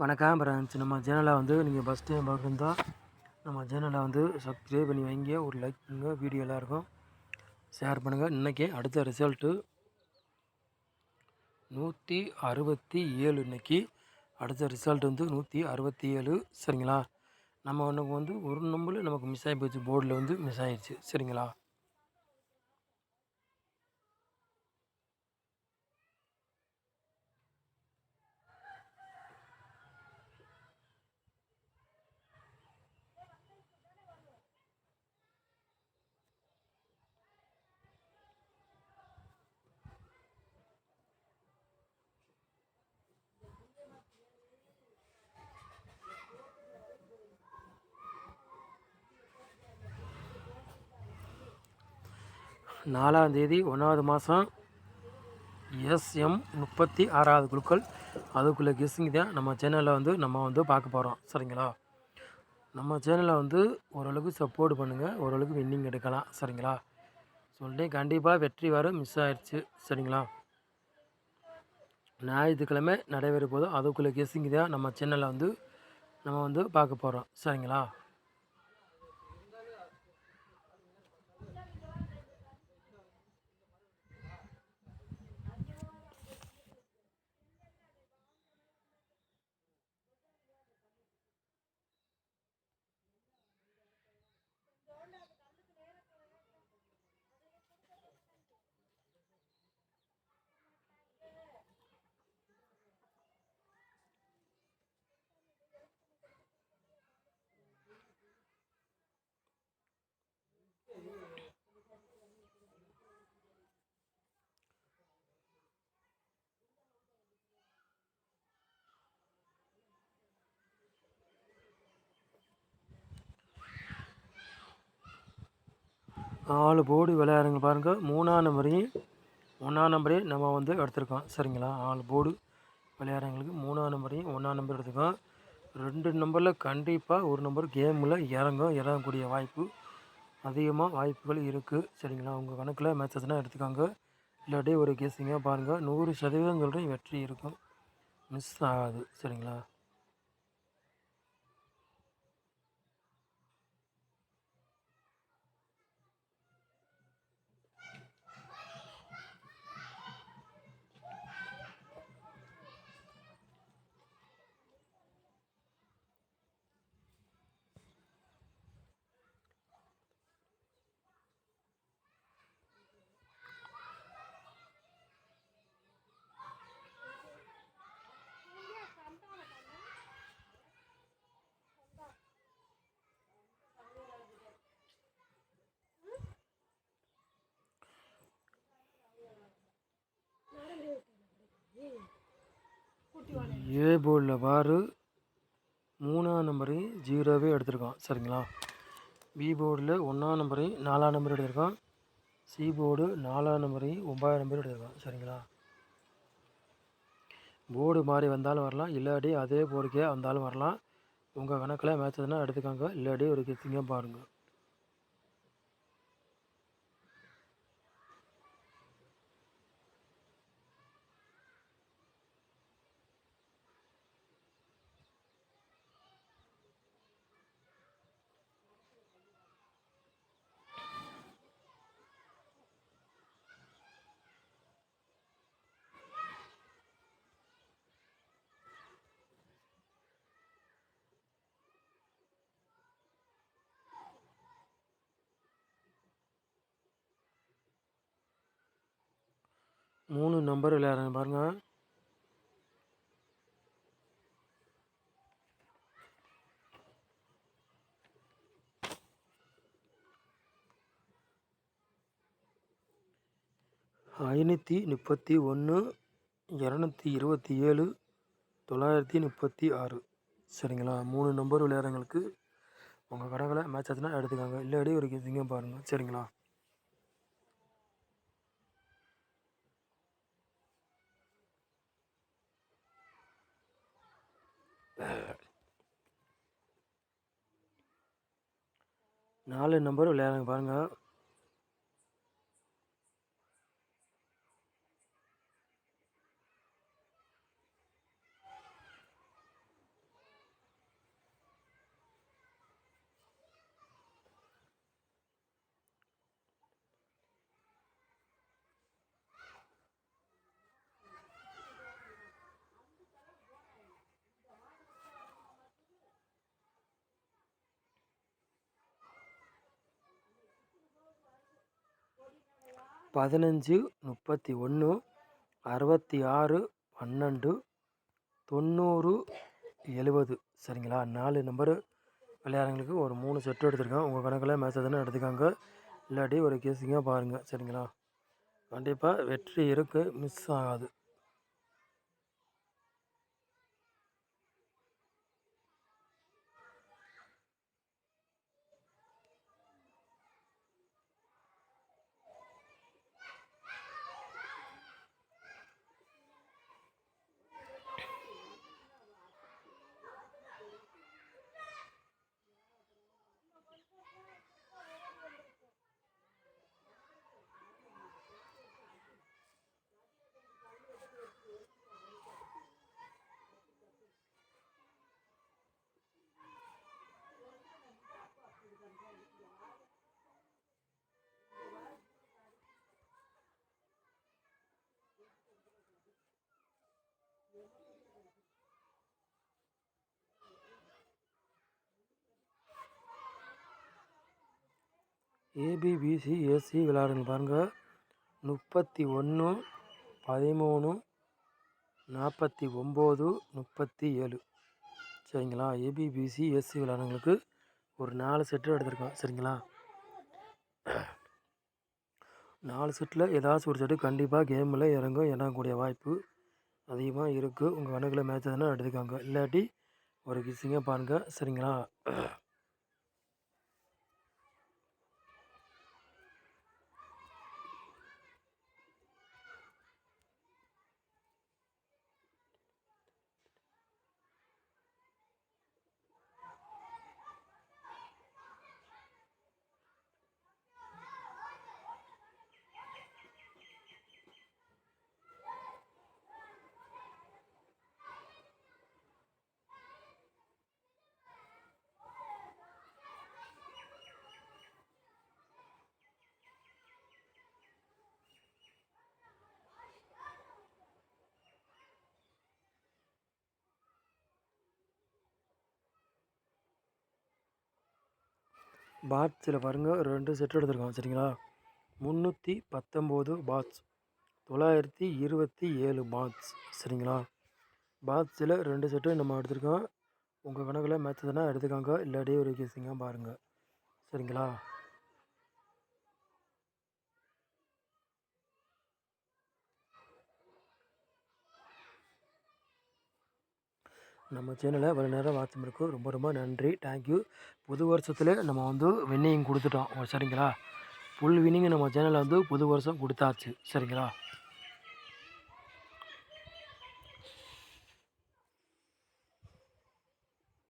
வணக்கம் ஃப்ரெண்ட்ஸ். நம்ம சேனலை நீங்கள் ஃபஸ்ட் டைம் பார்க்குறதா நம்ம சேனலை சப்ஸ்கிரைப் பண்ணி வைங்க. ஒரு லைக் பண்ணுங்கள். வீடியோ எல்லாருக்கும் ஷேர் பண்ணுங்கள். இன்றைக்கி அடுத்த ரிசல்ட்டு 167. இன்றைக்கி அடுத்த ரிசல்ட் 167. சரிங்களா? நம்ம ஒரு நம்பர் நமக்கு மிஸ் ஆகி போச்சு. போர்டில் மிஸ் ஆகிடுச்சு. சரிங்களா? தேதி 1வது மாதம் SM 36வது குழுக்கள். அதுக்குள்ளே கெஸ்ஸிங் தான் நம்ம சேனலில் நம்ம பார்க்க போகிறோம். சரிங்களா? நம்ம சேனலை ஓரளவுக்கு சப்போர்ட் பண்ணுங்கள். ஓரளவுக்கு வின்னிங் எடுக்கலாம். சரிங்களா? சொல்லிட்டேன், கண்டிப்பாக வெற்றி வரும். மிஸ் ஆயிடுச்சு. சரிங்களா? ஞாயிற்றுக்கிழமை நடைபெற போதும். அதுக்குள்ளே கெஸ்ஸிங் தான் நம்ம சேனலில் நம்ம பார்க்க போகிறோம். சரிங்களா? நாலு போர்டு விளையாடுங்க பாருங்கள். 3ஆம் நம்பரையும் 1ஆம் நம்பரையும் நம்ம எடுத்திருக்கோம். சரிங்களா? 4 போர்டு விளையாடுறவங்களுக்கு 3ஆம் நம்பரையும் 1ஆம் நம்பர் எடுத்துருக்கோம். 2 நம்பரில் கண்டிப்பாக ஒரு நம்பர் கேமில் இறங்கக்கூடிய அதிகமாக வாய்ப்புகள் இருக்குது. சரிங்களா? உங்கள் கணக்கில் மேட்சஸ்னால் எடுத்துக்காங்க. இல்லாட்டி ஒரு கேஸிங்காக பாருங்கள். 100% சொல்கிறேன், வெற்றி இருக்கும். மிஸ் ஆகாது. சரிங்களா? ஏ போர்டில் பாரு 3ஆம் நம்பரையும் 0வே எடுத்திருக்கோம். சரிங்களா? பி போர்டில் 1ஆம் நம்பரையும் 4ஆம் நம்பர் எடுத்திருக்கோம். சி போர்டு 4ஆம் நம்பரையும் 9ஆம் நம்பர் எடுத்திருக்கோம். சரிங்களா? போர்டு மாறி வந்தாலும் வரலாம், இல்லாட்டி அதே போர்டுக்கே வந்தாலும் வரலாம். உங்கள் கணக்கில் மேட்சஸ்னால் எடுத்துக்காங்க. இல்லாட்டி ஒரு கெஸ்ஸிங்காக பாருங்கள். மூணு நம்பர் விளையாடுறாங்க பாருங்கள். ஐநூற்றி 31, 227, 936. சரிங்களா? 3 நம்பர் விளையாடுறவங்களுக்கு உங்கள் கணக்கில் மேட்ச் ஆச்சுன்னா எடுத்துக்காங்க. இல்லாட்டி ஒரு கெஸ்ஸிங்காக பாருங்கள். சரிங்களா? நாலு நம்பர் விளையாடுங்க பாருங்கள். 15 31 66 12 90 70 சரிங்களா. 4 நம்பரு விளையாடுறவங்களுக்கு ஒரு 3 செட்டு எடுத்திருக்கேன். உங்கள் கணக்கில் மேட்ச் தானே எடுத்துக்காங்க, இல்லாட்டி ஒரு கேஸிங்காக பாருங்கள் சரிங்களா. கண்டிப்பாக வெற்றி இருக்குது, மிஸ் ஆகாது. ஏபிபிசி ஏசி விளையாடுங்க பாருங்கள். 31 13 49 37 சரிங்களா. ஏபிபிசி ஏசி விளையாடுறவங்களுக்கு ஒரு 4 செட்டு எடுத்திருக்கோம் சரிங்களா. 4 செட்டில் ஏதாச்சும் ஒரு செட்டு கண்டிப்பாக கேமில் இறங்கக்கூடிய வாய்ப்பு அதிகமாக இருக்குது. உங்கள் கணக்கில் மேட்ச் தானே எடுத்துக்காங்க, இல்லாட்டி ஒரு கிஸ்ஸிங்காக பாருங்கள் சரிங்களா. பாட்ஸில் பாருங்கள் 2 செட்டு எடுத்திருக்கோம் சரிங்களா. 319 பாட்ஸ், 927 பாட்ஸ் சரிங்களா. பாட்ஸில் 2 செட்டு நம்ம எடுத்திருக்கோம். உங்கள் கணக்கில் மேட்ச் தானே எடுத்துக்காங்க, இல்லாட்டி ஒரு கேஸிங்காக பாருங்கள் சரிங்களா. நம்ம சேனலை இவ்வளோ நேரம் வாட்ச் பண்ணிருக்கோம், ரொம்ப ரொம்ப நன்றி, தேங்க்யூ. புது வருஷத்தில் நம்ம வந்து வின்னிங் கொடுத்துட்டோம் சரிங்களா. ஃபுல் வின்னிங் நம்ம சேனலில் வந்து புது வருஷம் கொடுத்தாச்சு சரிங்களா.